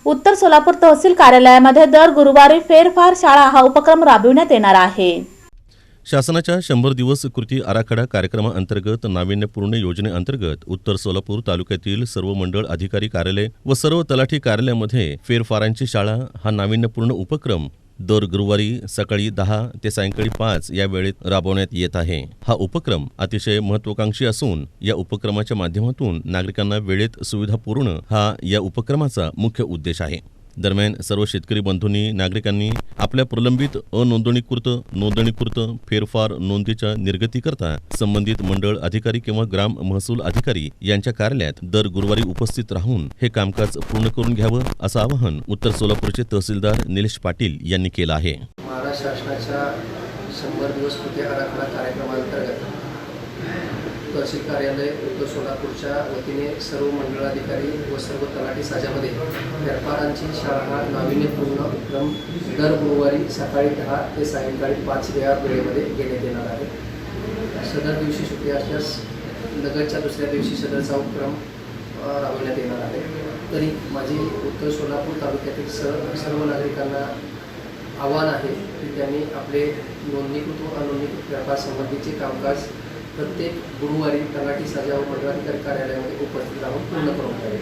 उत्तर सोलापूर तहसील कार्यालयामध्ये दर गुरुवारी फेरफार शाळा हा उपक्रम राबविण्यात येणार आहे। शासनाच्या 100 दिवस कृती आराखडा कार्यक्रमाअंतर्गत नाविन्यपूर्ण योजनेअंतर्गत उत्तर सोलापूर तालुक्यातील सर्व मंडळ अधिकारी कार्यालय व सर्व तलाठी कार्यालयामध्ये फेरफारांची शाळा हा नाविन्यपूर्ण उपक्रम दर गुरुवारी सकाळी 10 ते सायंकाळी 5 या वेळेत राबवण्यात येत आहे। हा उपक्रम अतिशय महत्त्वाकांक्षी असून या उपक्रमाच्या माध्यमातून नागरिकांना वेळेत सुविधा पुरवणं हा या उपक्रमाचा मुख्य उद्देश आहे। दरम्यान सर्व शेतकरी बंधूंनी नागरिकांनी आपल्या प्रलंबित नोंदणीकृत फेरफार नोंदीच्या निर्गतीकरता संबंधित मंडळ अधिकारी किंवा ग्राम महसूल अधिकारी यांच्या कार्यालयात दर गुरुवारी उपस्थित राहून हे कामकाज पूर्ण करून घ्यावं असं आवाहन उत्तर सोलापूरचे तहसीलदार निलेश पाटील यांनी केलं आहे। महाराष्ट्र शासनाच्या 100 दिवस कृती आराखडा कार्यक्रमांतर्गत तहसील कार्यालय उत्तर सोलापूरच्या वतीने सर्व मंडळाधिकारी व सर्व तलाठी साजामध्ये फेरफारांची शाळा हा नाविन्यपूर्ण उपक्रम दर गुरुवारी सकाळी 10 ते सायंकाळी 5 या वेळेमध्ये घेण्यात येणार आहे। सदर दिवशी सुट्टी असल्यास लगतच्या दुसऱ्या दिवशी सदरचा उपक्रम राबवण्यात येणार आहे। तरी माझी उत्तर सोलापूर तालुक्यातील सर्व नागरिकांना आव्हान आहे की त्यांनी आपले नोंदणीकृत व अनोंदणीकृत फेरफार संबंधीचे कामकाज प्रत्येक गुरुवारी तलाठी साजा व मंडळाधिकारी कार्यालयामध्ये उपस्थित राहून पूर्ण करून घ्यावे।